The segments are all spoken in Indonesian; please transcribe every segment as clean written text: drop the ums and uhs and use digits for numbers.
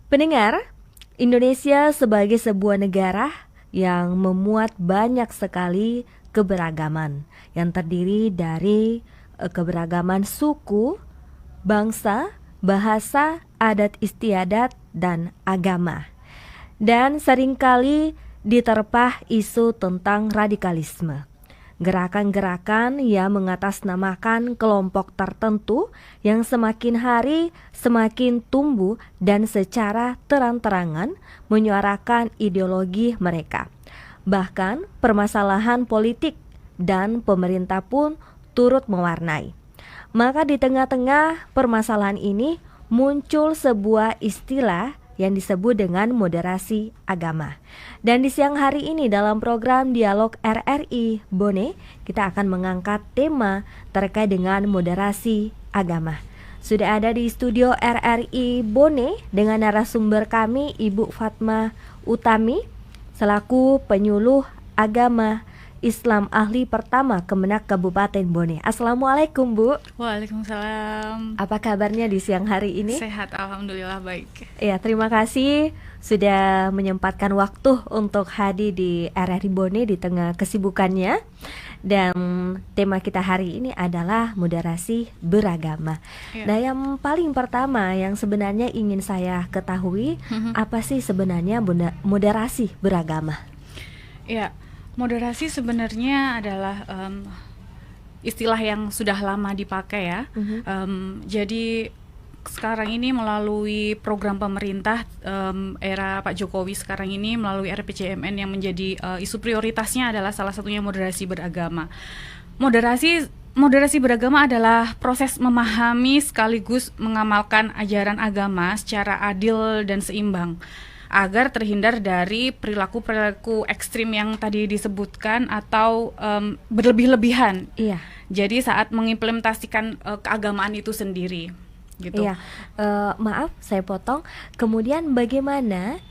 Pendengar, Indonesia sebagai sebuah negara yang memuat banyak sekali keberagaman yang terdiri dari keberagaman suku, bangsa, bahasa, adat istiadat, dan agama. Dan seringkali diterpa isu tentang radikalisme. Gerakan-gerakan yang mengatasnamakan kelompok tertentu yang semakin hari semakin tumbuh dan secara terang-terangan menyuarakan ideologi mereka. Bahkan permasalahan politik dan pemerintah pun turut mewarnai. Maka di tengah-tengah permasalahan ini muncul sebuah istilah yang disebut dengan moderasi agama. Dan di siang hari ini dalam program Dialog RRI Bone, kita akan mengangkat tema terkait dengan moderasi agama. Sudah ada di studio RRI Bone dengan narasumber kami Ibu Fatma Utami selaku penyuluh agama Islam ahli pertama Kemenak Kabupaten Bone. Assalamualaikum Bu. Waalaikumsalam. Apa kabarnya di siang hari ini? Sehat, alhamdulillah baik. Ya, terima kasih sudah menyempatkan waktu untuk hadir di RRI Bone di tengah kesibukannya. Dan tema kita hari ini adalah moderasi beragama. Nah, yang paling pertama yang sebenarnya ingin saya ketahui, apa sih sebenarnya moderasi beragama? Ya, moderasi sebenarnya adalah istilah yang sudah lama dipakai ya. Jadi sekarang ini melalui program pemerintah era Pak Jokowi sekarang ini melalui RPJMN yang menjadi isu prioritasnya adalah salah satunya moderasi beragama. Moderasi beragama adalah proses memahami sekaligus mengamalkan ajaran agama secara adil dan seimbang agar terhindar dari perilaku-perilaku ekstrim yang tadi disebutkan atau berlebih-lebihan. Iya. Jadi saat mengimplementasikan keagamaan itu sendiri, gitu. Iya. Maaf, saya potong. Kemudian bagaimana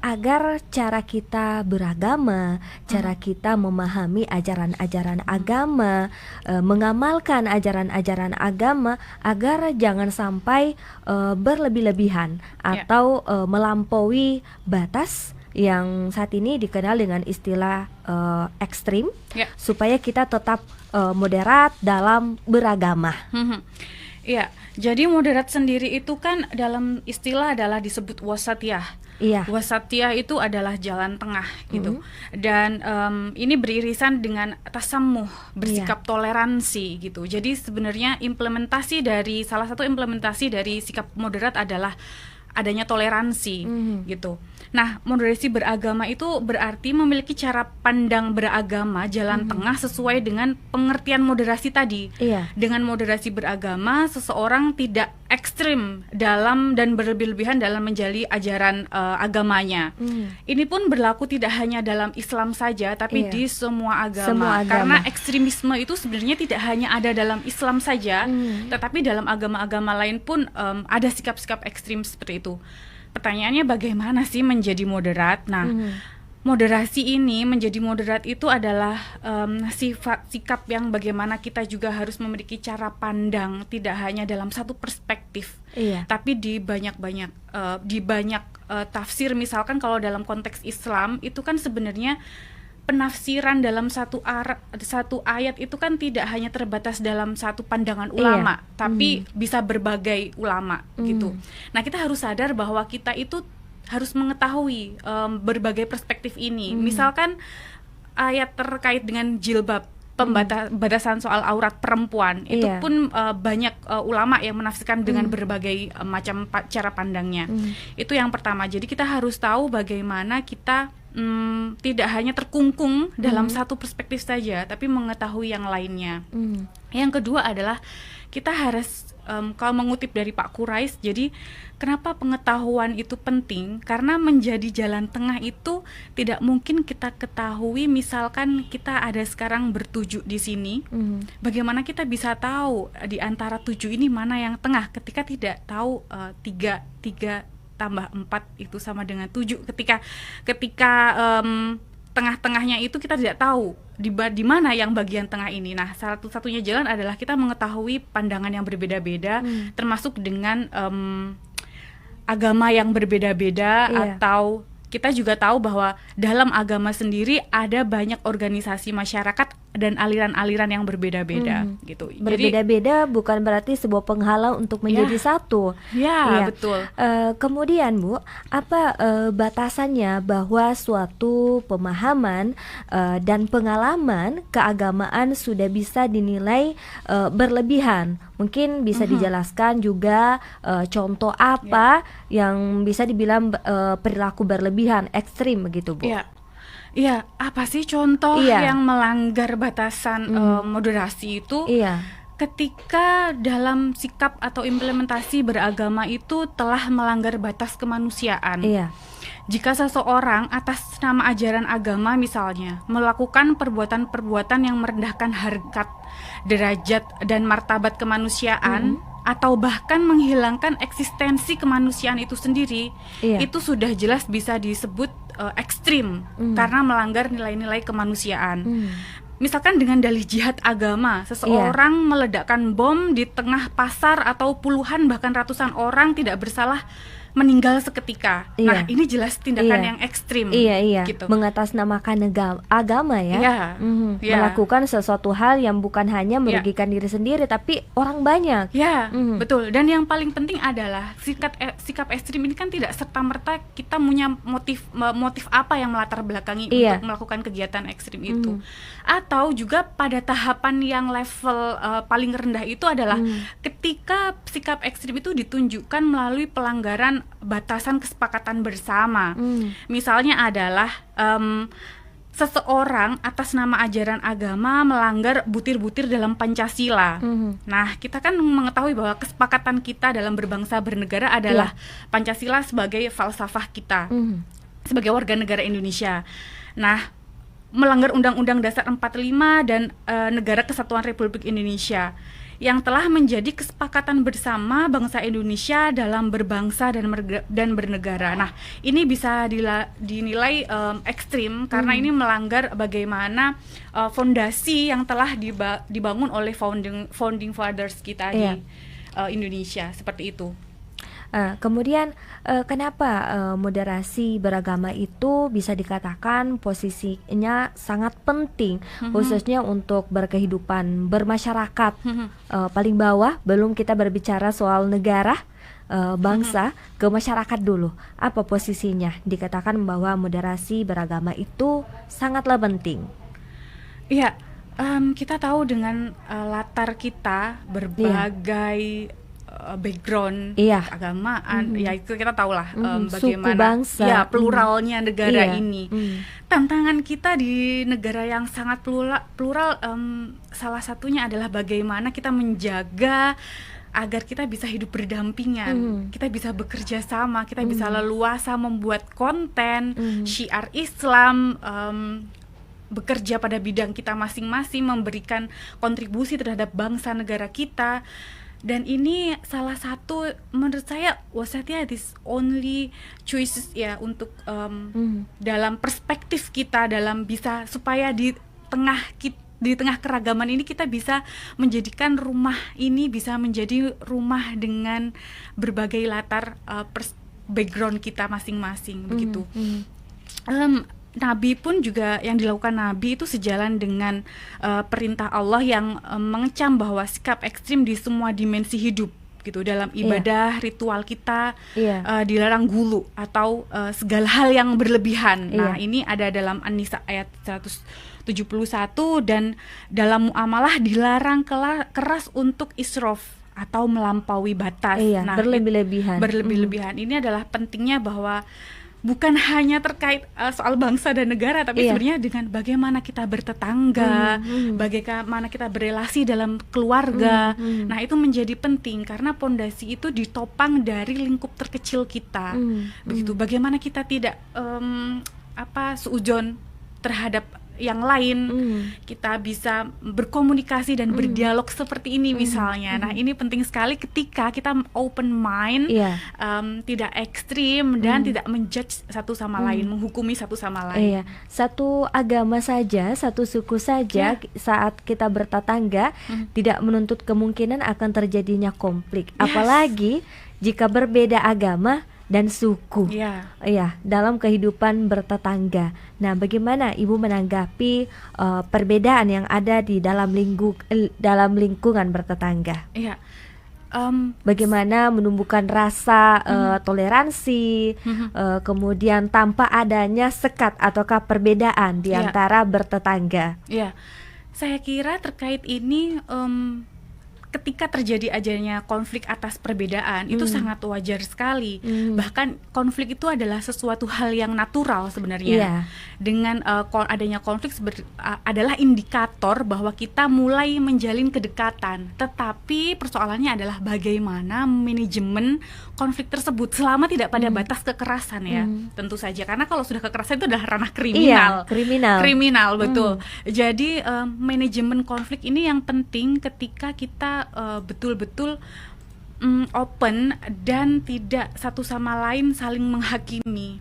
agar cara kita beragama, cara kita memahami ajaran-ajaran agama, mengamalkan ajaran-ajaran agama agar jangan sampai berlebih-lebihan atau melampaui batas yang saat ini dikenal dengan istilah ekstrim, supaya kita tetap moderat dalam beragama. Iya, jadi moderat sendiri itu kan dalam istilah adalah disebut wasatiyah. Iya. Wasatiyah itu adalah jalan tengah gitu. Dan ini beririsan dengan tasamuh, bersikap toleransi gitu. Jadi sebenarnya salah satu implementasi dari sikap moderat adalah adanya toleransi gitu. Nah, moderasi beragama itu berarti memiliki cara pandang beragama jalan tengah sesuai dengan pengertian moderasi tadi. Dengan moderasi beragama, seseorang tidak ekstrim dalam dan berlebih-lebihan dalam menjadi ajaran agamanya. Ini pun berlaku tidak hanya dalam Islam saja, tapi di semua agama. Karena ekstremisme itu sebenarnya tidak hanya ada dalam Islam saja, tetapi dalam agama-agama lain pun ada sikap-sikap ekstrim seperti itu. Pertanyaannya bagaimana sih menjadi moderat? Nah, moderasi ini menjadi moderat itu adalah sikap yang bagaimana kita juga harus memiliki cara pandang tidak hanya dalam satu perspektif, tapi di banyak tafsir. Misalkan kalau dalam konteks Islam itu kan sebenarnya penafsiran dalam satu ayat itu kan tidak hanya terbatas dalam satu pandangan ulama, tapi bisa berbagai ulama gitu. Nah, kita harus sadar bahwa kita itu harus mengetahui berbagai perspektif ini. Misalkan ayat terkait dengan jilbab, pembatasan soal aurat perempuan, itu pun banyak ulama yang menafsirkan dengan berbagai macam cara pandangnya. Itu yang pertama. Jadi kita harus tahu bagaimana kita tidak hanya terkungkung dalam satu perspektif saja, tapi mengetahui yang lainnya. Yang kedua adalah kita harus kalau mengutip dari Pak Qurais, jadi kenapa pengetahuan itu penting? Karena menjadi jalan tengah itu tidak mungkin kita ketahui. Misalkan kita ada sekarang bertujuh di sini, bagaimana kita bisa tahu di antara tujuh ini mana yang tengah ketika tidak tahu tiga tambah 4 itu sama dengan 7. Ketika tengah-tengahnya itu kita tidak tahu di mana yang bagian tengah ini. Nah, satu-satunya jalan adalah kita mengetahui pandangan yang berbeda-beda, termasuk dengan agama yang berbeda-beda, Iya. atau kita juga tahu bahwa dalam agama sendiri ada banyak organisasi masyarakat dan aliran-aliran yang berbeda-beda gitu. Jadi Berbeda-beda bukan berarti sebuah penghalang untuk menjadi satu. ya Iya. betul. Kemudian Bu, apa batasannya bahwa suatu pemahaman dan pengalaman keagamaan sudah bisa dinilai berlebihan? Mungkin bisa dijelaskan juga contoh apa yang bisa dibilang perilaku berlebihan, ekstrim begitu Bu? Iya. Iya, apa sih contoh Iya. yang melanggar batasan moderasi itu? Iya. Ketika dalam sikap atau implementasi beragama itu telah melanggar batas kemanusiaan. Iya. Jika seseorang atas nama ajaran agama misalnya melakukan perbuatan-perbuatan yang merendahkan harkat, derajat, dan martabat kemanusiaan, atau bahkan menghilangkan eksistensi kemanusiaan itu sendiri, Iya. itu sudah jelas bisa disebut ekstrim karena melanggar nilai-nilai kemanusiaan. Misalkan dengan dalih jihad agama, seseorang meledakkan bom di tengah pasar atau puluhan bahkan ratusan orang tidak bersalah meninggal seketika. Iya. Nah, ini jelas tindakan Iya. yang ekstrim. Iya. Gitu. Mengatasnamakan agama ya. Iya. Iya. Melakukan sesuatu hal yang bukan hanya merugikan diri sendiri tapi orang banyak. Ya, betul. Dan yang paling penting adalah sikap ekstrim ini kan tidak serta-merta kita punya motif apa yang melatar belakangi Iya. untuk melakukan kegiatan ekstrim itu. Atau juga pada tahapan yang level paling rendah itu adalah ketika sikap ekstrim itu ditunjukkan melalui pelanggaran batasan kesepakatan bersama. Misalnya adalah seseorang atas nama ajaran agama melanggar butir-butir dalam Pancasila. Nah, kita kan mengetahui bahwa kesepakatan kita dalam berbangsa bernegara adalah Pancasila sebagai falsafah kita sebagai warga negara Indonesia. Nah, melanggar Undang-Undang Dasar 45 dan Negara Kesatuan Republik Indonesia yang telah menjadi kesepakatan bersama bangsa Indonesia dalam berbangsa dan bernegara. Nah, ini bisa dinilai ekstrim karena ini melanggar bagaimana fondasi yang telah dibangun oleh founding fathers kita di Indonesia, seperti itu. Kemudian kenapa moderasi beragama itu bisa dikatakan posisinya sangat penting khususnya untuk berkehidupan bermasyarakat paling bawah, belum kita berbicara soal negara, bangsa, ke masyarakat dulu. Apa posisinya dikatakan bahwa moderasi beragama itu sangatlah penting? Iya, kita tahu dengan latar kita berbagai background keagamaan, ya itu kita tahulah bagaimana suku bangsa, ya pluralnya negara Iya. ini. Tantangan kita di negara yang sangat plural, salah satunya adalah bagaimana kita menjaga agar kita bisa hidup berdampingan, kita bisa bekerja sama, kita bisa leluasa membuat konten, syiar Islam, bekerja pada bidang kita masing-masing, memberikan kontribusi terhadap bangsa negara kita. Dan ini salah satu menurut saya wasatiyah this only choices ya untuk dalam perspektif kita, dalam bisa supaya di tengah keragaman ini kita bisa menjadikan rumah ini bisa menjadi rumah dengan berbagai latar background kita masing-masing begitu. Nabi pun juga yang dilakukan Nabi itu sejalan dengan perintah Allah yang mengecam bahwa sikap ekstrim di semua dimensi hidup gitu, dalam ibadah, ritual kita dilarang gulu atau segala hal yang berlebihan. Nah, ini ada dalam An-Nisa ayat 171, dan dalam muamalah dilarang keras untuk israf atau melampaui batas. Nah, berlebih-lebihan. Ini adalah pentingnya bahwa bukan hanya terkait soal bangsa dan negara, tapi sebenarnya dengan bagaimana kita bertetangga, bagaimana kita berelasi dalam keluarga. Nah, itu menjadi penting karena pondasi itu ditopang dari lingkup terkecil kita. Begitu. Bagaimana kita tidak suudzon terhadap yang lain, kita bisa berkomunikasi dan berdialog seperti ini misalnya. Nah, ini penting sekali ketika kita open mind, tidak ekstrim dan tidak menjudge satu sama lain, menghukumi satu sama lain. Satu agama saja, satu suku saja, saat kita bertetangga tidak menuntut kemungkinan akan terjadinya konflik. Apalagi jika berbeda agama dan suku. Iya. Iya, dalam kehidupan bertetangga. Nah, bagaimana Ibu menanggapi perbedaan yang ada di dalam lingkungan bertetangga? Iya. Bagaimana menumbuhkan rasa toleransi, kemudian tanpa adanya sekat ataukah perbedaan di Iya. antara bertetangga? Ya, saya kira terkait ini ketika terjadi adanya konflik atas perbedaan itu sangat wajar sekali. Bahkan konflik itu adalah sesuatu hal yang natural sebenarnya. Iya. Dengan adanya konflik adalah indikator bahwa kita mulai menjalin kedekatan. Tetapi persoalannya adalah bagaimana manajemen konflik tersebut selama tidak pada batas kekerasan ya. Tentu saja karena kalau sudah kekerasan itu adalah ranah kriminal. Iya, Kriminal, betul. Jadi manajemen konflik ini yang penting ketika kita betul-betul open dan tidak satu sama lain saling menghakimi.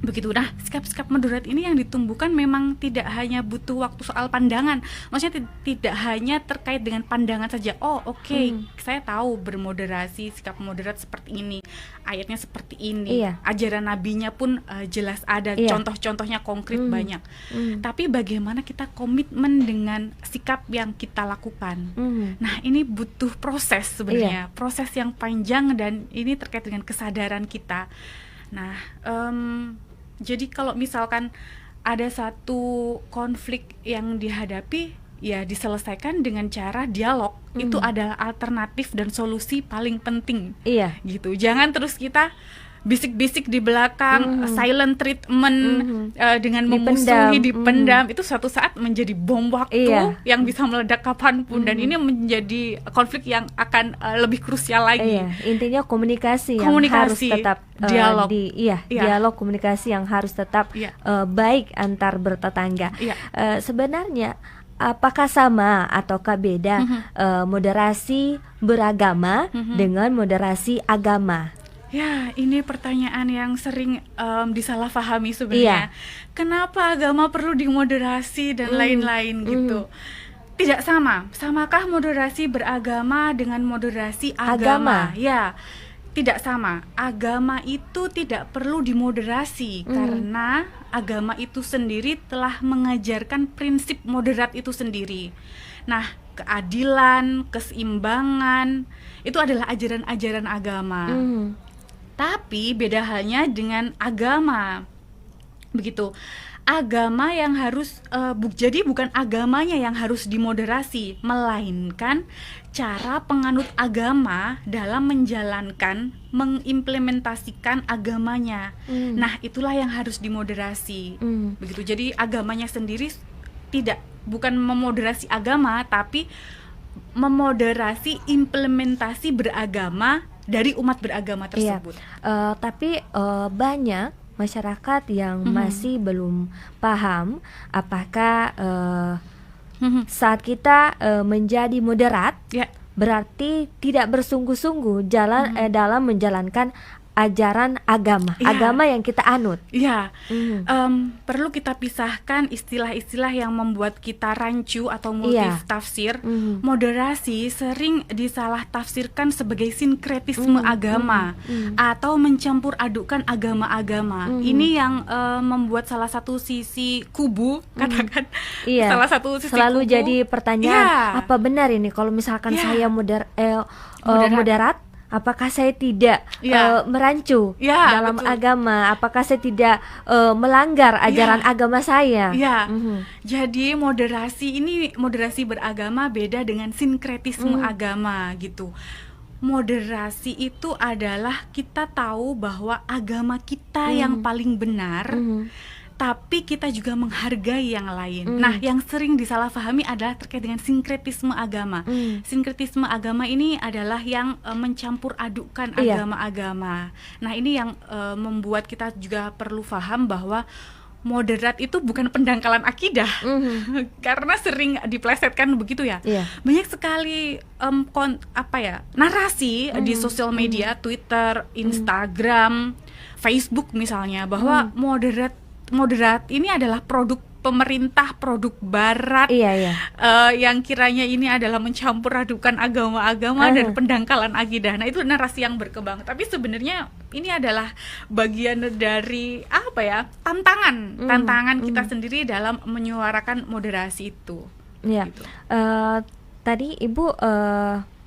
Begitu. Nah, sikap-sikap moderat ini yang ditumbuhkan memang tidak hanya butuh waktu soal pandangan. Maksudnya tidak hanya terkait dengan pandangan saja. Oh, oke, saya tahu bermoderasi, sikap moderat seperti ini, ayatnya seperti ini. Iya. Ajaran nabinya pun jelas ada, Iya. contoh-contohnya konkret banyak. Tapi bagaimana kita komitmen dengan sikap yang kita lakukan. Nah, ini butuh proses sebenarnya, proses yang panjang dan ini terkait dengan kesadaran kita. Nah, jadi kalau misalkan ada satu konflik yang dihadapi, ya diselesaikan dengan cara dialog. Itu adalah alternatif dan solusi paling penting. Iya. Gitu. Jangan terus kita bisik-bisik di belakang, silent treatment, dengan memusuhi, dipendam. Itu suatu saat menjadi bom waktu yang bisa meledak kapanpun. Dan ini menjadi konflik yang akan lebih krusial lagi. Iya, intinya komunikasi yang harus tetap dialog. Dialog komunikasi yang harus tetap baik antar bertetangga. Sebenarnya apakah sama ataukah beda moderasi beragama dengan moderasi agama? Ya, ini pertanyaan yang sering disalahpahami sebenarnya. Kenapa agama perlu dimoderasi dan lain-lain gitu? Tidak sama. Samakah moderasi beragama dengan moderasi agama? Ya, tidak sama. Agama itu tidak perlu dimoderasi karena agama itu sendiri telah mengajarkan prinsip moderat itu sendiri. Nah, keadilan, keseimbangan itu adalah ajaran-ajaran agama. Tapi beda halnya dengan agama. Begitu. Agama yang harus jadi bukan agamanya yang harus dimoderasi, melainkan cara penganut agama dalam menjalankan, mengimplementasikan agamanya. Nah, itulah yang harus dimoderasi. Begitu. Jadi agamanya sendiri bukan memoderasi agama, tapi memoderasi implementasi beragama dari umat beragama tersebut. Tapi banyak masyarakat yang masih belum paham apakah saat kita menjadi moderat berarti tidak bersungguh-sungguh dalam menjalankan ajaran agama, agama yang kita anut. Perlu kita pisahkan istilah-istilah yang membuat kita rancu atau multi tafsir. Moderasi sering disalah tafsirkan sebagai sinkretisme agama atau mencampur adukan agama-agama. Ini yang membuat salah satu sisi kubu, katakan salah satu sisi selalu kubu, jadi pertanyaan, apa benar ini kalau misalkan saya moderat? Apakah saya tidak merancu dalam agama? Apakah saya tidak melanggar ajaran agama saya? Jadi moderasi beragama beda dengan sinkretisme agama gitu. Moderasi itu adalah kita tahu bahwa agama kita yang paling benar. Tapi kita juga menghargai yang lain. Nah, yang sering disalahpahami adalah terkait dengan sinkretisme agama. Sinkretisme agama ini adalah yang mencampur adukan agama-agama. Nah, ini yang membuat kita juga perlu paham bahwa moderat itu bukan pendangkalan akidah. Karena sering diplesetkan begitu ya. Banyak sekali narasi di sosial media, Twitter, Instagram, Facebook misalnya, bahwa moderat ini adalah produk pemerintah produk barat, yang kiranya ini adalah mencampur adukan agama-agama dan pendangkalan akidah. Nah, itu narasi yang berkembang. Tapi sebenarnya ini adalah bagian dari tantangan kita sendiri dalam menyuarakan moderasi itu. Iya. Gitu. Tadi Ibu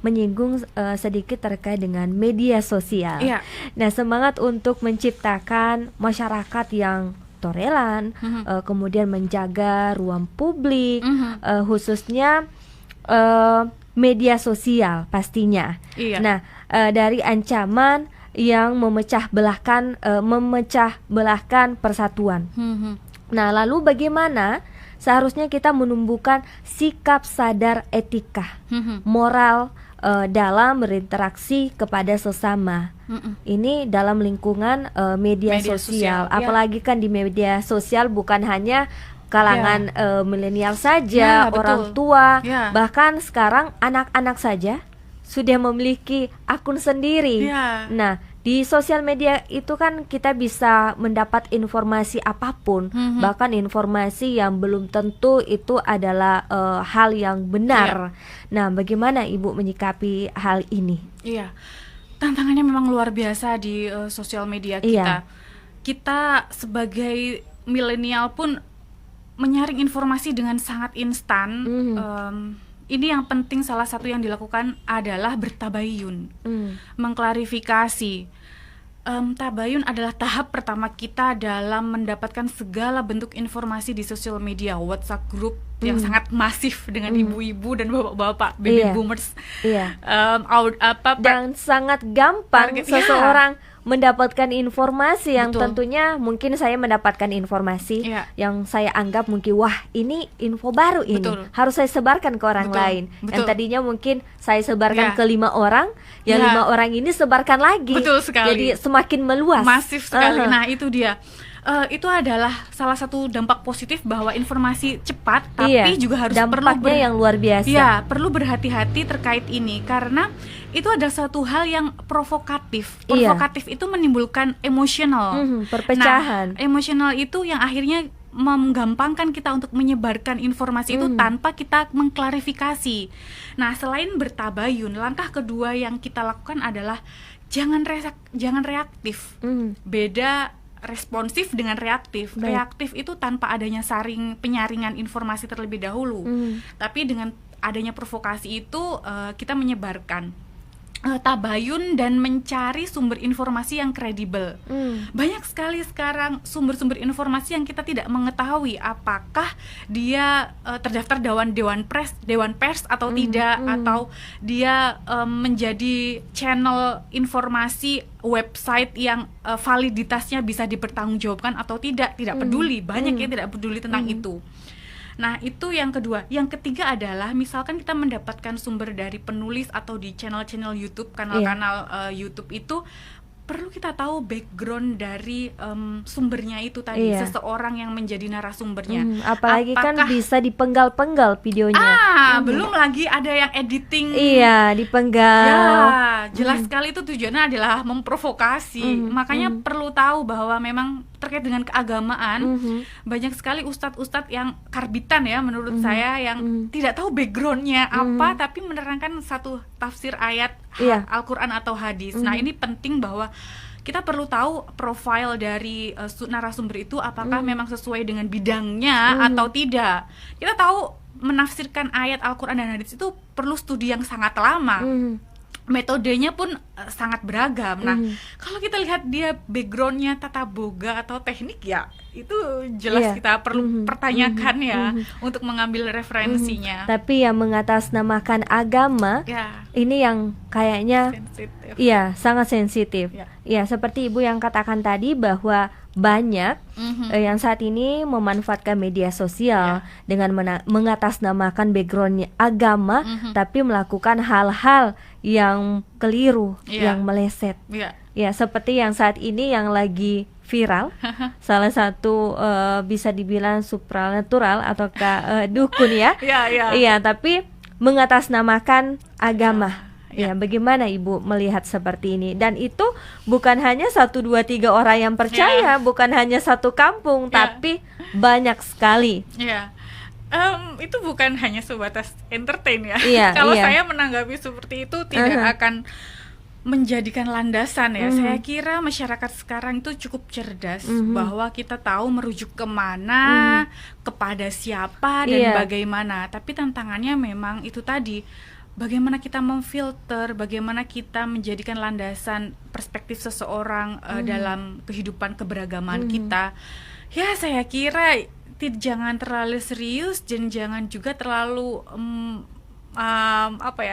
menyinggung sedikit terkait dengan media sosial. Iya. Nah, semangat untuk menciptakan masyarakat yang toleran, kemudian menjaga ruang publik, khususnya media sosial pastinya. Iya. Nah, dari ancaman yang memecah belahkan persatuan. Nah, lalu bagaimana seharusnya kita menumbuhkan sikap sadar etika, moral dalam berinteraksi kepada sesama. Ini dalam lingkungan media sosial. Apalagi kan di media sosial bukan hanya kalangan milenial saja, orang tua, bahkan sekarang anak-anak saja sudah memiliki akun sendiri. Nah, di sosial media itu kan kita bisa mendapat informasi apapun, bahkan informasi yang belum tentu itu adalah hal yang benar. Nah, bagaimana Ibu menyikapi hal ini? Iya, tantangannya memang luar biasa di sosial media kita. Kita sebagai milenial pun menyaring informasi dengan sangat instan. Ini yang penting, salah satu yang dilakukan adalah bertabayun, mengklarifikasi. Tabayun adalah tahap pertama kita dalam mendapatkan segala bentuk informasi di sosial media. WhatsApp group yang sangat masif dengan ibu-ibu dan bapak-bapak, baby boomers, dan sangat gampang seseorang mendapatkan informasi yang tentunya mungkin saya mendapatkan informasi yang saya anggap mungkin wah ini info baru ini harus saya sebarkan ke orang lain. Yang tadinya mungkin saya sebarkan ke 5 orang, yang 5 orang ini sebarkan lagi. Jadi semakin meluas. Masif sekali. Nah, itu dia. Itu adalah salah satu dampak positif bahwa informasi cepat, tapi juga harus dampaknya yang luar biasa. Ya, perlu berhati-hati terkait ini karena itu ada satu hal yang provokatif. Provokatif itu menimbulkan emosional, perpecahan. Nah, emosional itu yang akhirnya menggampangkan kita untuk menyebarkan informasi itu tanpa kita mengklarifikasi. Nah, selain bertabayun, langkah kedua yang kita lakukan adalah jangan reaktif. Beda responsif dengan reaktif. Reaktif itu tanpa adanya penyaringan informasi terlebih dahulu. Tapi dengan adanya provokasi itu kita menyebarkan. Tabayun dan mencari sumber informasi yang kredibel. Banyak sekali sekarang sumber-sumber informasi yang kita tidak mengetahui apakah dia terdaftar dewan pers atau tidak, atau dia menjadi channel informasi website yang validitasnya bisa dipertanggungjawabkan atau tidak peduli. Banyak yang tidak peduli tentang itu. Nah, itu yang kedua. Yang ketiga adalah misalkan kita mendapatkan sumber dari penulis atau di channel-channel YouTube, kanal-kanal YouTube itu perlu kita tahu background dari sumbernya itu tadi, seseorang yang menjadi narasumbernya. Apalagi kan bisa dipenggal-penggal videonya. Belum lagi ada yang editing. Dipenggal. Ya, jelas sekali itu tujuannya adalah memprovokasi. Makanya perlu tahu bahwa memang terkait dengan keagamaan, banyak sekali ustadz-ustadz yang karbitan ya menurut saya, yang tidak tahu backgroundnya apa, tapi menerangkan satu tafsir ayat Al-Quran atau hadis. Nah, ini penting bahwa kita perlu tahu profil dari narasumber itu apakah memang sesuai dengan bidangnya atau tidak. Kita tahu menafsirkan ayat Al-Quran dan hadis itu perlu studi yang sangat lama. Metodenya pun sangat beragam. Nah, kalau kita lihat dia backgroundnya tata boga atau teknik, ya itu jelas kita perlu pertanyakan untuk mengambil referensinya. Tapi yang mengatasnamakan agama, ini yang kayaknya sangat sensitif. Seperti Ibu yang katakan tadi bahwa banyak yang saat ini memanfaatkan media sosial dengan mengatasnamakan backgroundnya agama, tapi melakukan hal-hal yang keliru, yang meleset. Seperti yang saat ini yang lagi viral, salah satu bisa dibilang supranatural ataukah dukun tapi mengatasnamakan agama. Ya, bagaimana Ibu melihat seperti ini? Dan itu bukan hanya 1, 2, 3 orang yang percaya, bukan hanya satu kampung, tapi banyak sekali. Ya, itu bukan hanya sebatas entertain ya. Kalau saya menanggapi seperti itu tidak akan menjadikan landasan ya. Saya kira masyarakat sekarang itu cukup cerdas bahwa kita tahu merujuk kemana, kepada siapa dan bagaimana. Tapi tantangannya memang itu tadi. Bagaimana kita memfilter, bagaimana kita menjadikan landasan perspektif seseorang dalam kehidupan keberagaman kita. Ya, saya kira jangan terlalu serius dan jangan juga terlalu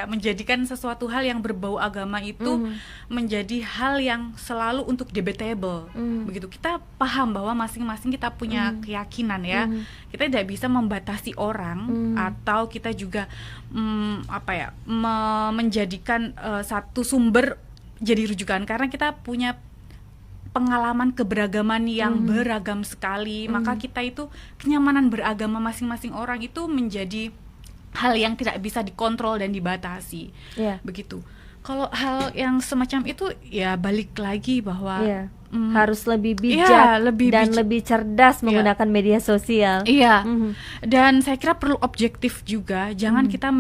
menjadikan sesuatu hal yang berbau agama itu menjadi hal yang selalu untuk debatable. Begitu, kita paham bahwa masing-masing kita punya keyakinan ya. Kita tidak bisa membatasi orang atau kita juga menjadikan satu sumber jadi rujukan, karena kita punya pengalaman keberagaman yang beragam sekali. Maka kita itu kenyamanan beragama masing-masing orang itu menjadi hal yang tidak bisa dikontrol dan dibatasi. Begitu. Kalau hal yang semacam itu ya balik lagi bahwa harus lebih bijak dan lebih cerdas menggunakan media sosial. Dan saya kira perlu objektif juga. Jangan kita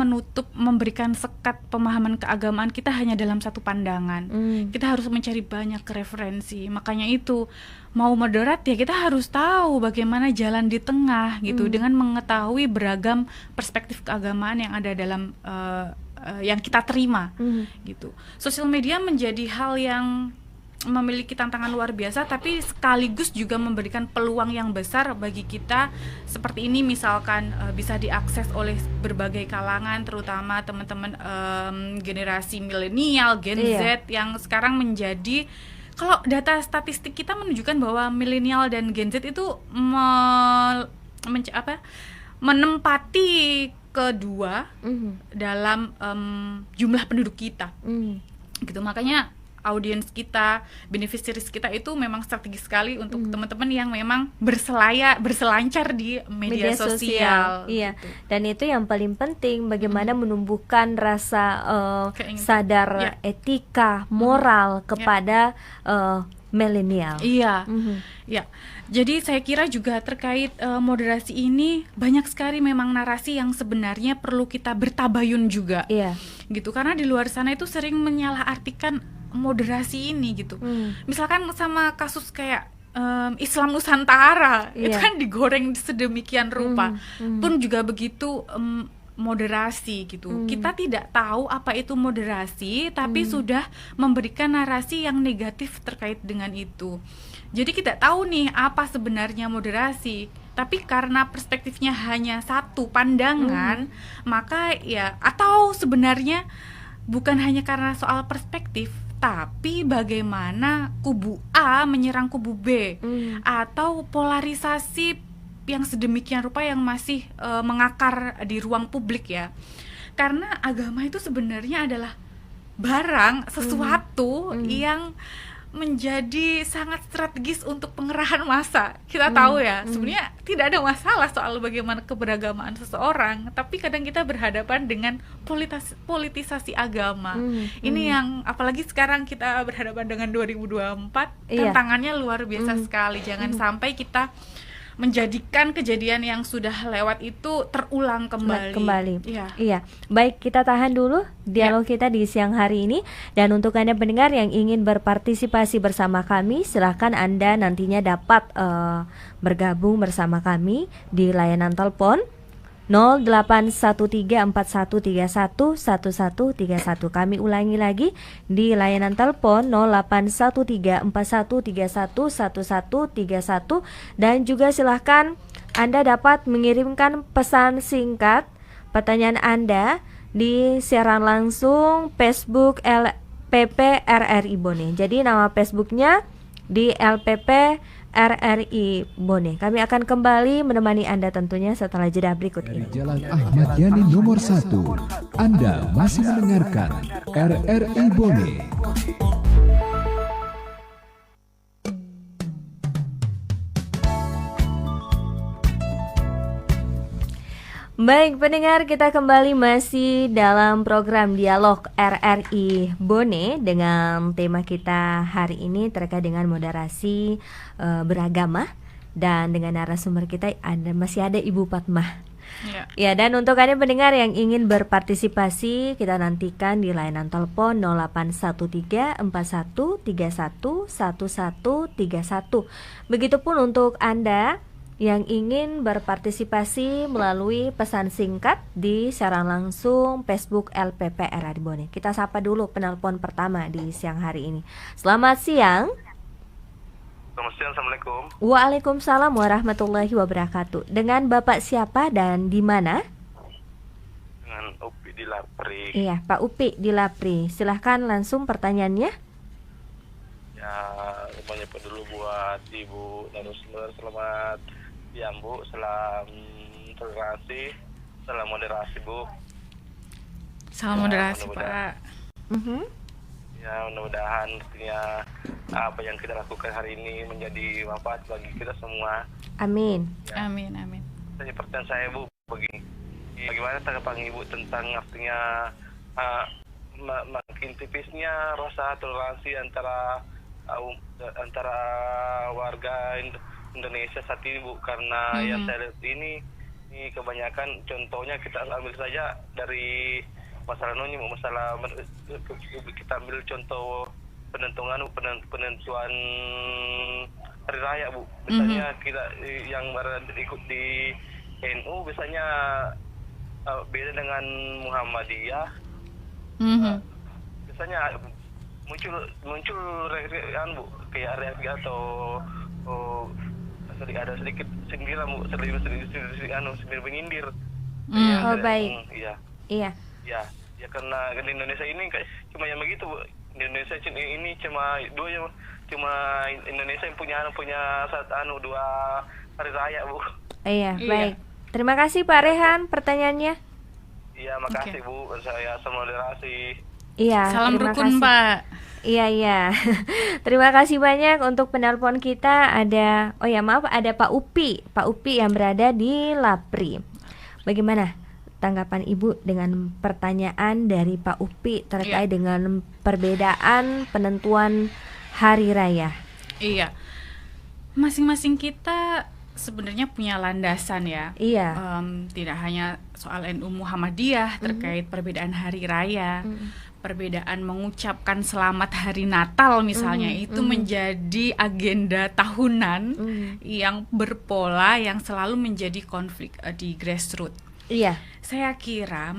memberikan sekat pemahaman keagamaan kita hanya dalam satu pandangan. Kita harus mencari banyak referensi. Makanya itu, mau moderat ya kita harus tahu bagaimana jalan di tengah gitu, dengan mengetahui beragam perspektif keagamaan yang ada dalam yang kita terima gitu. Sosial media menjadi hal yang memiliki tantangan luar biasa, tapi sekaligus juga memberikan peluang yang besar bagi kita. Seperti ini misalkan bisa diakses oleh berbagai kalangan, terutama teman-teman generasi milenial, Gen Z yang sekarang menjadi, kalau data statistik kita menunjukkan bahwa milenial dan Gen Z itu menempati kedua dalam jumlah penduduk kita. Gitu, makanya audiens kita, beneficiaries kita itu memang strategis sekali untuk teman-teman yang memang berselancar di media sosial. Gitu. Dan itu yang paling penting, bagaimana menumbuhkan rasa sadar etika, moral kepada milenial. Jadi saya kira juga terkait moderasi ini banyak sekali memang narasi yang sebenarnya perlu kita bertabayun juga. Gitu, karena di luar sana itu sering menyalahartikan moderasi ini gitu. Misalkan sama kasus kayak Islam Nusantara, itu kan digoreng sedemikian rupa. Pun juga begitu moderasi gitu. Kita tidak tahu apa itu moderasi, tapi sudah memberikan narasi yang negatif terkait dengan itu. Jadi kita tahu nih apa sebenarnya moderasi, tapi karena perspektifnya hanya satu pandangan, maka ya, atau sebenarnya bukan hanya karena soal perspektif, tapi bagaimana kubu A menyerang kubu B, atau polarisasi yang sedemikian rupa yang masih mengakar di ruang publik ya. Karena agama itu sebenarnya adalah barang, sesuatu yang menjadi sangat strategis untuk pengerahan massa. Kita tahu ya, sebenarnya tidak ada masalah soal bagaimana keberagamaan seseorang, tapi kadang kita berhadapan dengan politisasi agama. Ini yang apalagi sekarang kita berhadapan dengan 2024, tantangannya luar biasa sekali. Jangan sampai kita menjadikan kejadian yang sudah lewat itu terulang kembali. Iya. Baik, kita tahan dulu dialog kita di siang hari ini. Dan untuk Anda pendengar yang ingin berpartisipasi bersama kami, silahkan Anda nantinya dapat bergabung bersama kami di layanan telepon 081341311131. Kami ulangi lagi di layanan telepon 081341311131, dan juga silahkan Anda dapat mengirimkan pesan singkat pertanyaan Anda di siaran langsung Facebook LPP RRI Bone. Jadi nama Facebooknya di LPP RRI Bone. Kami akan kembali menemani Anda tentunya setelah jeda berikut ini. Jalan Ahmad Yani nomor 1. Anda masih mendengarkan RRI Bone. Baik pendengar, kita kembali masih dalam program Dialog RRI Bone dengan tema kita hari ini terkait dengan moderasi beragama, dan dengan narasumber kita masih ada Ibu Fatmah. Ya, dan untuk Anda pendengar yang ingin berpartisipasi, kita nantikan di layanan telepon 081341311131. Begitupun untuk Anda yang ingin berpartisipasi melalui pesan singkat di siaran langsung Facebook LPP RRI Bone. Kita sapa dulu penelpon pertama di siang hari ini. Selamat siang. Selamat siang, Assalamualaikum. Waalaikumsalam warahmatullahi wabarakatuh. Dengan Bapak siapa dan di mana? Dengan Upi di Lapri. Iya, Pak Upi di Lapri. Silahkan langsung pertanyaannya. Ya, semuanya dulu buat Ibu narasumber. Selamat siang, Bu. Salam toleransi, salam moderasi, Bu. Salam moderasi, Pak. Ya, mudah-mudahan artinya apa yang kita lakukan hari ini menjadi manfaat bagi kita semua. Amin. Ya. Amin. Pertanyaan saya, Bu, bagaimana tanggapan Ibu tentang artinya makin tipisnya rasa toleransi antara warga Indonesia saat ini, Bu, karena yang saya lihat ini kebanyakan contohnya kita ambil saja dari masalah kita ambil contoh penentuan hari raya, Bu. Biasanya kita yang ikut di NU biasanya beda dengan Muhammadiyah. Biasanya muncul Bu, kayak area atau ada sedikit sindiran, Bu, sedikit menyindir. Oh, baik. Iya. Ya karena di Indonesia ini cuma yang begitu, Bu. Di Indonesia ini cuma Indonesia yang punya dua hari raya, Bu. Iya, baik. Terima kasih Pak Rehan pertanyaannya. Iya, makasih, Bu. Saya sama moderasi. Iya, salam rukun, Pak. Iya. Terima kasih banyak untuk penelpon kita. Ada Pak Upi yang berada di Lapri. Bagaimana tanggapan Ibu dengan pertanyaan dari Pak Upi terkait dengan perbedaan penentuan hari raya? Iya, masing-masing kita sebenarnya punya landasan ya. Iya. Tidak hanya soal NU Muhammadiyah terkait perbedaan hari raya, perbedaan mengucapkan selamat hari Natal misalnya, itu menjadi agenda tahunan yang berpola, yang selalu menjadi konflik di grassroots. Iya. Saya kira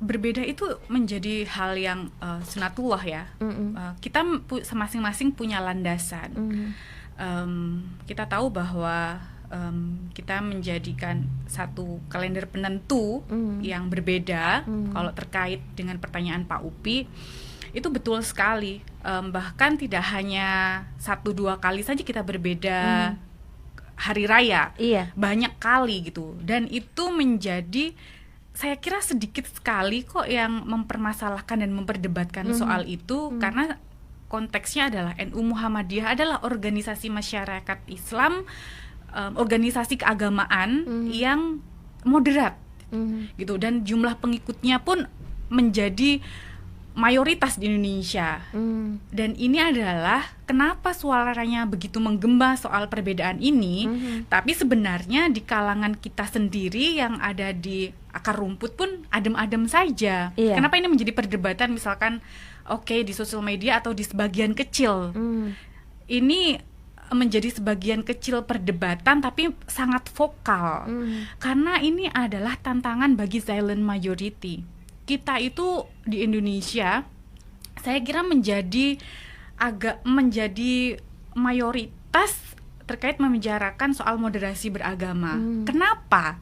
berbeda itu menjadi hal yang sunatullah ya. Kita masing-masing punya landasan. Kita tahu bahwa kita menjadikan satu kalender penentu yang berbeda. Kalau terkait dengan pertanyaan Pak Upi, itu betul sekali. Bahkan tidak hanya 1-2 kali saja kita berbeda hari raya, banyak kali gitu. Dan itu menjadi, saya kira sedikit sekali kok yang mempermasalahkan dan memperdebatkan soal itu, karena konteksnya adalah NU Muhammadiyah adalah organisasi masyarakat Islam, organisasi keagamaan yang moderat gitu, dan jumlah pengikutnya pun menjadi mayoritas di Indonesia. Dan ini adalah kenapa suaranya begitu menggema soal perbedaan ini. Tapi sebenarnya di kalangan kita sendiri yang ada di akar rumput pun adem-adem saja. Kenapa ini menjadi perdebatan misalkan di sosial media atau di sebagian kecil. Ini menjadi sebagian kecil perdebatan tapi sangat vokal. Karena ini adalah tantangan bagi silent majority. Kita itu di Indonesia, saya kira menjadi mayoritas terkait membicarakan soal moderasi beragama. Kenapa?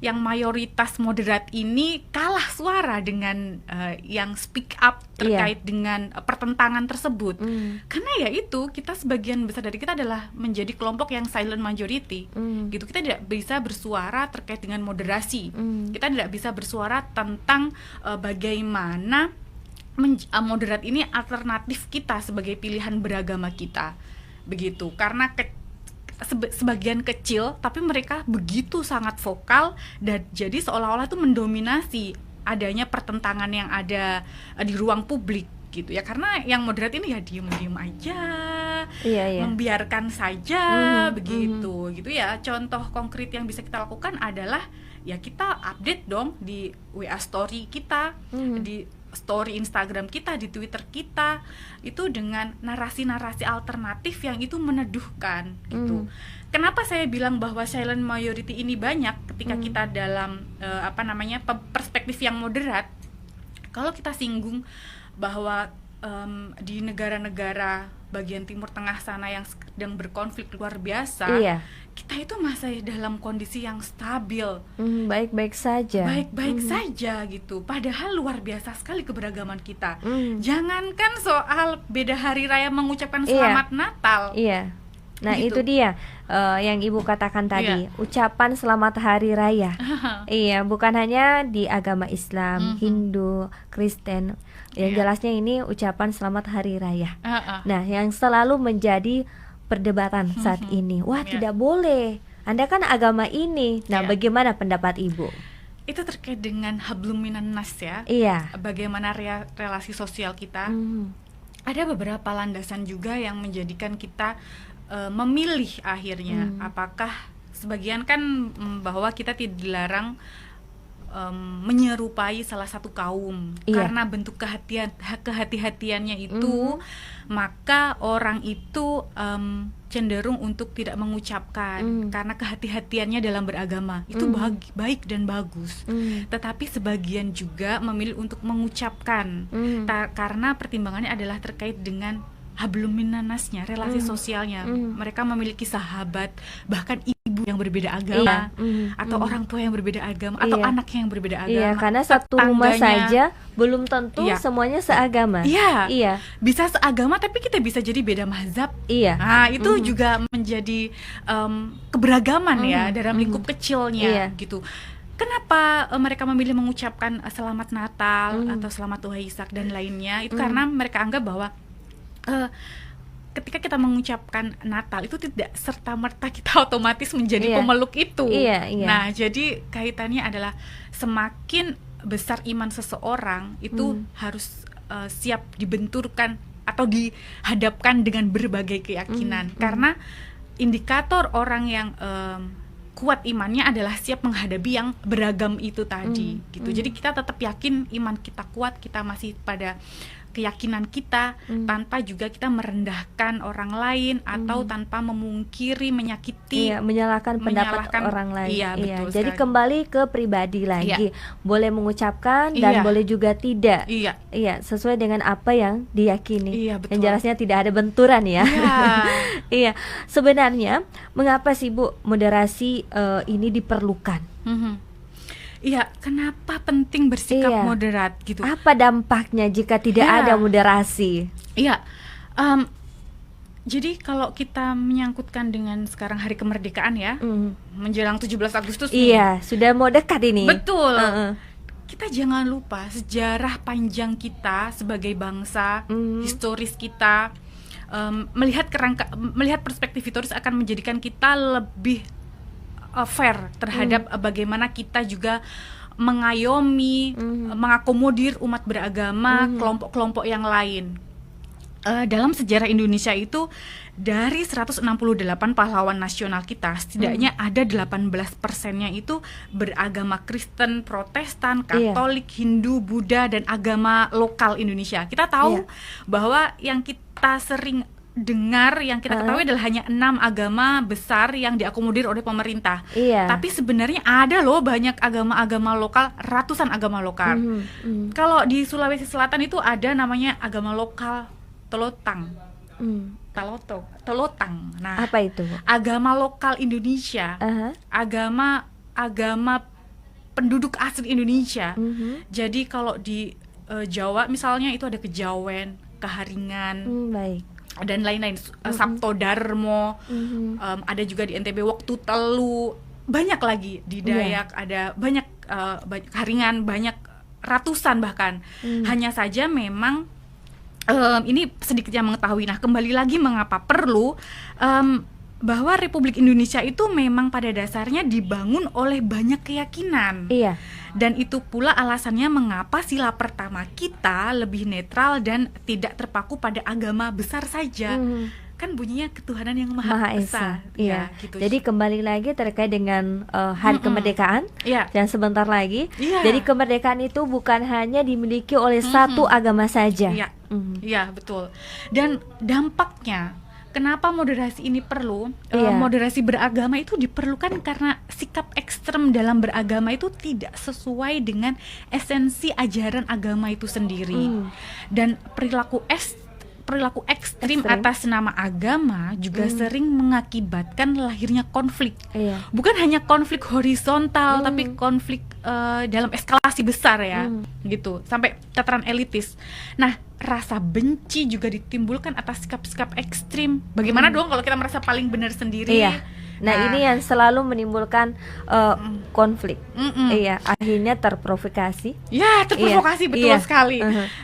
Yang mayoritas moderat ini kalah suara dengan yang speak up terkait dengan pertentangan tersebut. Karena ya itu, kita sebagian besar dari kita adalah menjadi kelompok yang silent majority. Gitu, kita tidak bisa bersuara terkait dengan moderasi. Kita tidak bisa bersuara tentang bagaimana moderat ini alternatif kita sebagai pilihan beragama kita. Begitu. Karena sebagian kecil, tapi mereka begitu sangat vokal dan jadi seolah-olah itu mendominasi adanya pertentangan yang ada di ruang publik gitu ya. Karena yang moderat ini ya diem-diem aja, membiarkan saja begitu gitu ya. Contoh konkret yang bisa kita lakukan adalah ya kita update dong di WA story kita, di story Instagram kita, di Twitter kita, itu dengan narasi-narasi alternatif yang itu meneduhkan gitu. Kenapa saya bilang bahwa silent majority ini banyak ketika kita dalam perspektif yang moderat? Kalau kita singgung bahwa di negara-negara bagian Timur Tengah sana yang sedang berkonflik luar biasa, kita itu masih dalam kondisi yang stabil, baik-baik saja, saja gitu. Padahal luar biasa sekali keberagaman kita. Jangankan soal beda hari raya mengucapkan selamat Natal. Nah gitu. Itu dia yang Ibu katakan tadi, ucapan selamat hari raya. Bukan hanya di agama Islam, Hindu, Kristen. Yang jelasnya ini ucapan selamat hari raya. Nah, yang selalu menjadi perdebatan saat ini. Wah, tidak boleh. Anda kan agama ini. Nah, bagaimana pendapat Ibu? Itu terkait dengan hablum minan nas ya. Bagaimana relasi sosial kita. Ada beberapa landasan juga yang menjadikan kita memilih akhirnya. Apakah sebagian kan bahwa kita tidak dilarang menyerupai salah satu kaum karena bentuk kehati-hatiannya itu, maka orang itu cenderung untuk tidak mengucapkan karena kehati-hatiannya dalam beragama. Itu baik dan bagus. Tetapi sebagian juga memilih untuk mengucapkan karena pertimbangannya adalah terkait dengan hablum minannasnya, relasi sosialnya. Mereka memiliki sahabat, bahkan ibu yang berbeda agama, atau orang tua yang berbeda agama, atau anak yang berbeda agama. Karena satu rumah saja belum tentu semuanya seagama. Bisa seagama tapi kita bisa jadi beda mazhab. Nah, itu juga menjadi keberagaman ya dalam lingkup kecilnya gitu. Kenapa mereka memilih mengucapkan selamat Natal atau selamat Waisak dan lainnya? Itu karena mereka anggap bahwa ketika kita mengucapkan Natal itu tidak serta-merta kita otomatis menjadi pemeluk itu. Nah, jadi kaitannya adalah semakin besar iman seseorang itu harus siap dibenturkan atau dihadapkan dengan berbagai keyakinan. Karena indikator orang yang kuat imannya adalah siap menghadapi yang beragam itu tadi gitu. Jadi kita tetap yakin iman kita kuat, kita masih pada keyakinan kita, tanpa juga kita merendahkan orang lain atau tanpa memungkiri, menyakiti, menyalahkan pendapat orang lain. Betul jadi sekali. Kembali ke pribadi lagi, boleh mengucapkan dan boleh juga tidak. Sesuai dengan apa yang diyakini. Yang jelasnya tidak ada benturan ya. Sebenarnya mengapa sih Bu moderasi ini diperlukan? Kenapa penting bersikap moderat gitu? Apa dampaknya jika tidak ada moderasi? Jadi kalau kita menyangkutkan dengan sekarang hari kemerdekaan ya, menjelang 17 Agustus nih. Sudah mau dekat ini. Betul. Kita jangan lupa sejarah panjang kita sebagai bangsa, historis kita, melihat perspektif historis akan menjadikan kita lebih fair terhadap bagaimana kita juga mengayomi, mengakomodir umat beragama, kelompok-kelompok yang lain. Dalam sejarah Indonesia itu dari 168 pahlawan nasional kita, setidaknya ada 18%-nya itu beragama Kristen, Protestan, Katolik, Hindu, Buddha, dan agama lokal Indonesia. Kita tahu bahwa yang kita sering dengar, yang kita ketahui adalah hanya 6 agama besar yang diakomodir oleh pemerintah. Tapi sebenarnya ada loh banyak agama-agama lokal, ratusan agama lokal. Kalau di Sulawesi Selatan itu ada namanya agama lokal Telotang. Telotang. Nah, apa itu? Agama lokal Indonesia. Agama penduduk asli Indonesia. Jadi kalau di Jawa misalnya itu ada Kejawen, Keharingan. Dan lain-lain, Sabto Darmo, ada juga di NTB Waktu Telu, banyak lagi di Dayak, ada banyak Haringan, banyak ratusan bahkan. Hanya saja memang ini sedikit yang mengetahui. Nah, kembali lagi mengapa perlu bahwa Republik Indonesia itu memang pada dasarnya dibangun oleh banyak keyakinan. Iya. Dan itu pula alasannya mengapa sila pertama kita lebih netral dan tidak terpaku pada agama besar saja. Kan bunyinya ketuhanan yang maha esa. Iya. Gitu. Jadi kembali lagi terkait dengan hari kemerdekaan Iya. dan sebentar lagi. Iya. Jadi kemerdekaan itu bukan hanya dimiliki oleh satu agama saja. Iya. Iya, betul. Dan dampaknya kenapa moderasi ini perlu? Iya. Moderasi beragama itu diperlukan karena sikap ekstrem dalam beragama itu tidak sesuai dengan esensi ajaran agama itu sendiri. Dan perilaku ekstrim atas nama agama juga sering mengakibatkan lahirnya konflik. Iya. Bukan hanya konflik horizontal, tapi konflik dalam eskalasi besar ya, gitu, sampai tataran elitis. Nah, rasa benci juga ditimbulkan atas sikap-sikap ekstrim. Bagaimana dong kalau kita merasa paling benar sendiri? Iya. Nah, ini yang selalu menimbulkan konflik. Iya, akhirnya terprovokasi. Ya, terprovokasi, Iya. betul Iya. sekali.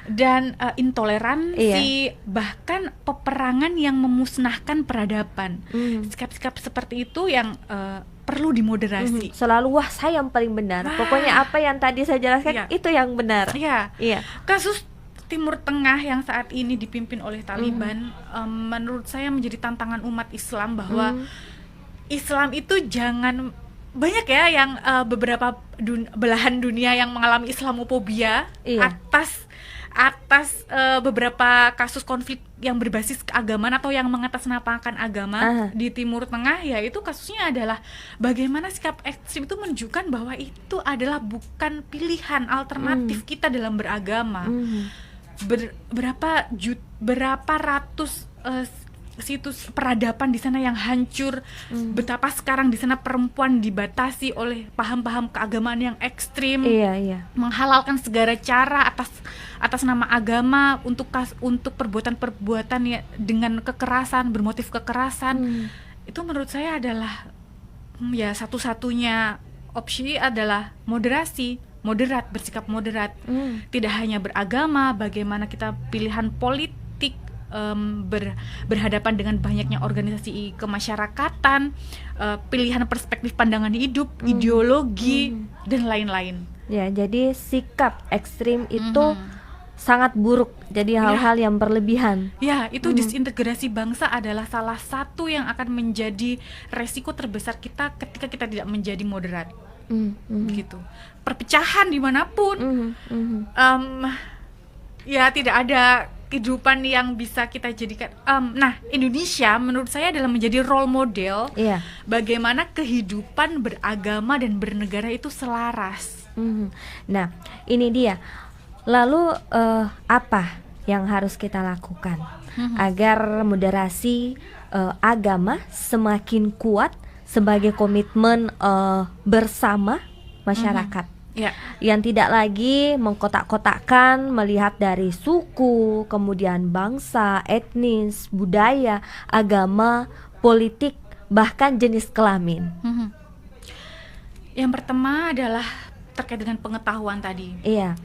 Dan intoleransi, bahkan peperangan yang memusnahkan peradaban. Sikap-sikap seperti itu yang perlu dimoderasi. Selalu wah saya yang paling benar. Pokoknya apa yang tadi saya jelaskan itu yang benar. Iya. Iya. Kasus Timur Tengah yang saat ini dipimpin oleh Taliban, menurut saya menjadi tantangan umat Islam bahwa Islam itu jangan banyak ya yang beberapa belahan dunia yang mengalami Islamophobia atas beberapa kasus konflik yang berbasis keagamaan atau yang mengatasnamakan agama di Timur Tengah. Ya, itu kasusnya adalah bagaimana sikap ekstrim itu menunjukkan bahwa itu adalah bukan pilihan alternatif kita dalam beragama. Berapa ratus situs peradaban di sana yang hancur, betapa sekarang di sana perempuan dibatasi oleh paham-paham keagamaan yang ekstrim, menghalalkan segala cara atas nama agama untuk perbuatan-perbuatan ya, dengan kekerasan, bermotif kekerasan. Itu menurut saya adalah ya satu-satunya opsi adalah moderat, bersikap moderat. Tidak hanya beragama, bagaimana kita pilihan politik, berhadapan dengan banyaknya organisasi kemasyarakatan, pilihan perspektif pandangan hidup, ideologi, dan lain-lain. Ya, jadi sikap ekstrim itu sangat buruk. Jadi hal-hal yang berlebihan. Ya, itu disintegrasi bangsa adalah salah satu yang akan menjadi resiko terbesar kita ketika kita tidak menjadi moderat. Gitu. Perpecahan dimanapun, ya tidak ada kehidupan yang bisa kita jadikan. Nah, Indonesia menurut saya adalah menjadi role model bagaimana kehidupan beragama dan bernegara itu selaras. Nah, ini dia. Lalu apa yang harus kita lakukan agar moderasi agama semakin kuat sebagai komitmen bersama masyarakat? Yang tidak lagi mengkotak-kotakkan, melihat dari suku, kemudian bangsa, etnis, budaya, agama, politik, bahkan jenis kelamin. Yang pertama adalah terkait dengan pengetahuan tadi.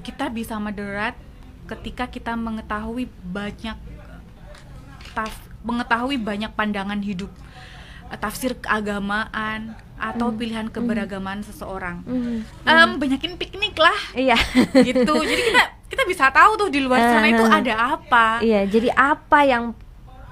Kita bisa moderat ketika kita mengetahui banyak pandangan hidup, tafsir keagamaan atau pilihan keberagaman seseorang. Banyakin piknik lah. Gitu. Jadi kita bisa tahu tuh di luar sana itu ada apa. Jadi apa yang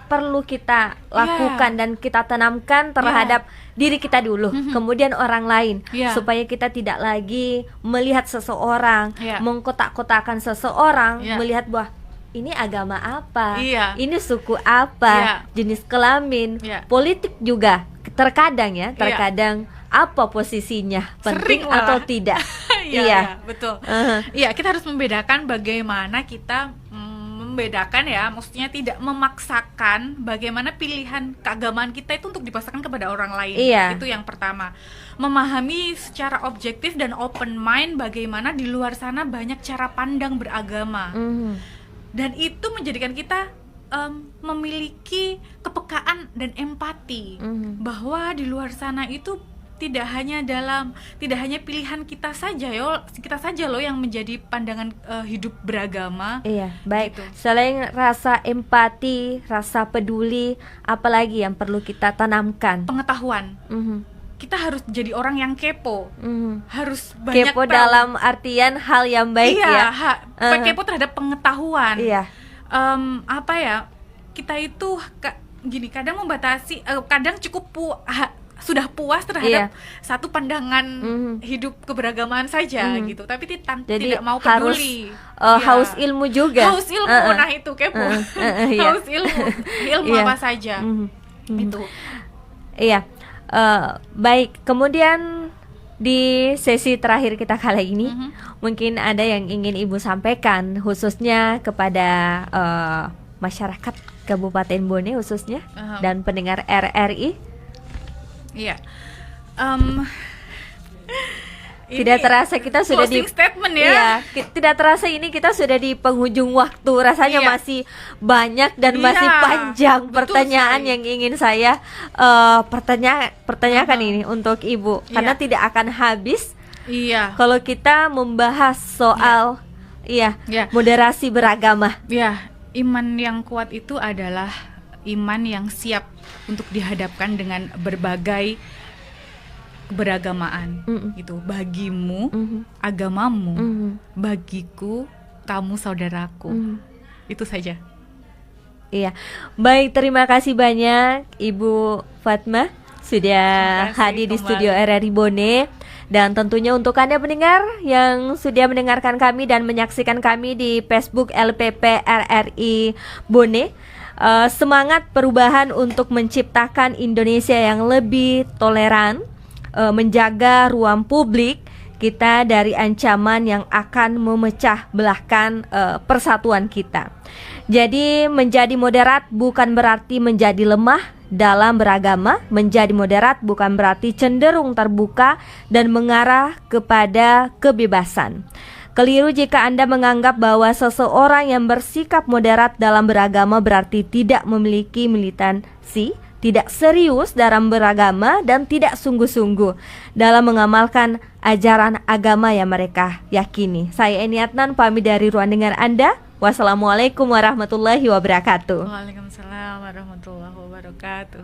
perlu kita lakukan dan kita tanamkan terhadap diri kita dulu, kemudian orang lain, supaya kita tidak lagi melihat seseorang, mengkotak-kotakan seseorang, melihat bahwa ini agama apa, ini suku apa, jenis kelamin, politik juga terkadang apa posisinya, penting atau tidak. Betul. Kita harus membedakan bagaimana kita membedakan ya, maksudnya tidak memaksakan bagaimana pilihan keagamaan kita itu untuk dipasarkan kepada orang lain. Itu yang pertama. Memahami secara objektif dan open mind bagaimana di luar sana banyak cara pandang beragama. Dan itu menjadikan kita memiliki kepekaan dan empati bahwa di luar sana itu tidak hanya pilihan kita saja loh yang menjadi pandangan hidup beragama. Iya, baik. Gitu. Selain rasa empati, rasa peduli, apalagi yang perlu kita tanamkan? Pengetahuan. Kita harus jadi orang yang kepo. Harus banyak Kepo tahu. dalam artian hal yang baik Iya, ya. kepo terhadap pengetahuan. Iya. Apa ya? Kita itu gini, kadang membatasi, kadang cukup sudah puas terhadap satu pandangan hidup keberagaman saja gitu, tapi Jadi tidak mau harus peduli. haus ilmu juga. Haus ilmu, nah itu kepo. Iya. Haus ilmu Iya. apa saja. Itu. Iya. Baik, kemudian di sesi terakhir kita kali ini mungkin ada yang ingin Ibu sampaikan khususnya kepada masyarakat Kabupaten Bone khususnya dan pendengar RRI. Iya. Tidak terasa kita sudah di statement ya. Iya, tidak terasa ini kita sudah di penghujung waktu. Rasanya Iya. masih banyak dan masih Iya, panjang betul pertanyaan sekali. yang ingin saya pertanyakan ini untuk Ibu karena Iya. tidak akan habis Iya. kalau kita membahas soal Iya. moderasi beragama. Ya, iman yang kuat itu adalah iman yang siap untuk dihadapkan dengan berbagai keberagamaan. Gitu. Bagimu, agamamu, bagiku, kamu saudaraku. Itu saja. Iya. Baik, terima kasih banyak Ibu Fatma sudah Terima kasih hadir di kembali. studio RRI Bone. Dan tentunya untuk Anda pendengar yang sudah mendengarkan kami dan menyaksikan kami di Facebook LPP RRI Bone, semangat perubahan untuk menciptakan Indonesia yang lebih toleran, menjaga ruang publik kita dari ancaman yang akan memecah belahkan persatuan kita. Jadi menjadi moderat bukan berarti menjadi lemah dalam beragama. Menjadi moderat bukan berarti cenderung terbuka dan mengarah kepada kebebasan. Keliru jika Anda menganggap bahwa seseorang yang bersikap moderat dalam beragama berarti tidak memiliki militansi, tidak serius dalam beragama, dan tidak sungguh-sungguh dalam mengamalkan ajaran agama yang mereka yakini. Saya Eni Adnan pamit dari ruang dengar Anda. Wassalamualaikum warahmatullahi wabarakatuh. Waalaikumsalam warahmatullahi wabarakatuh.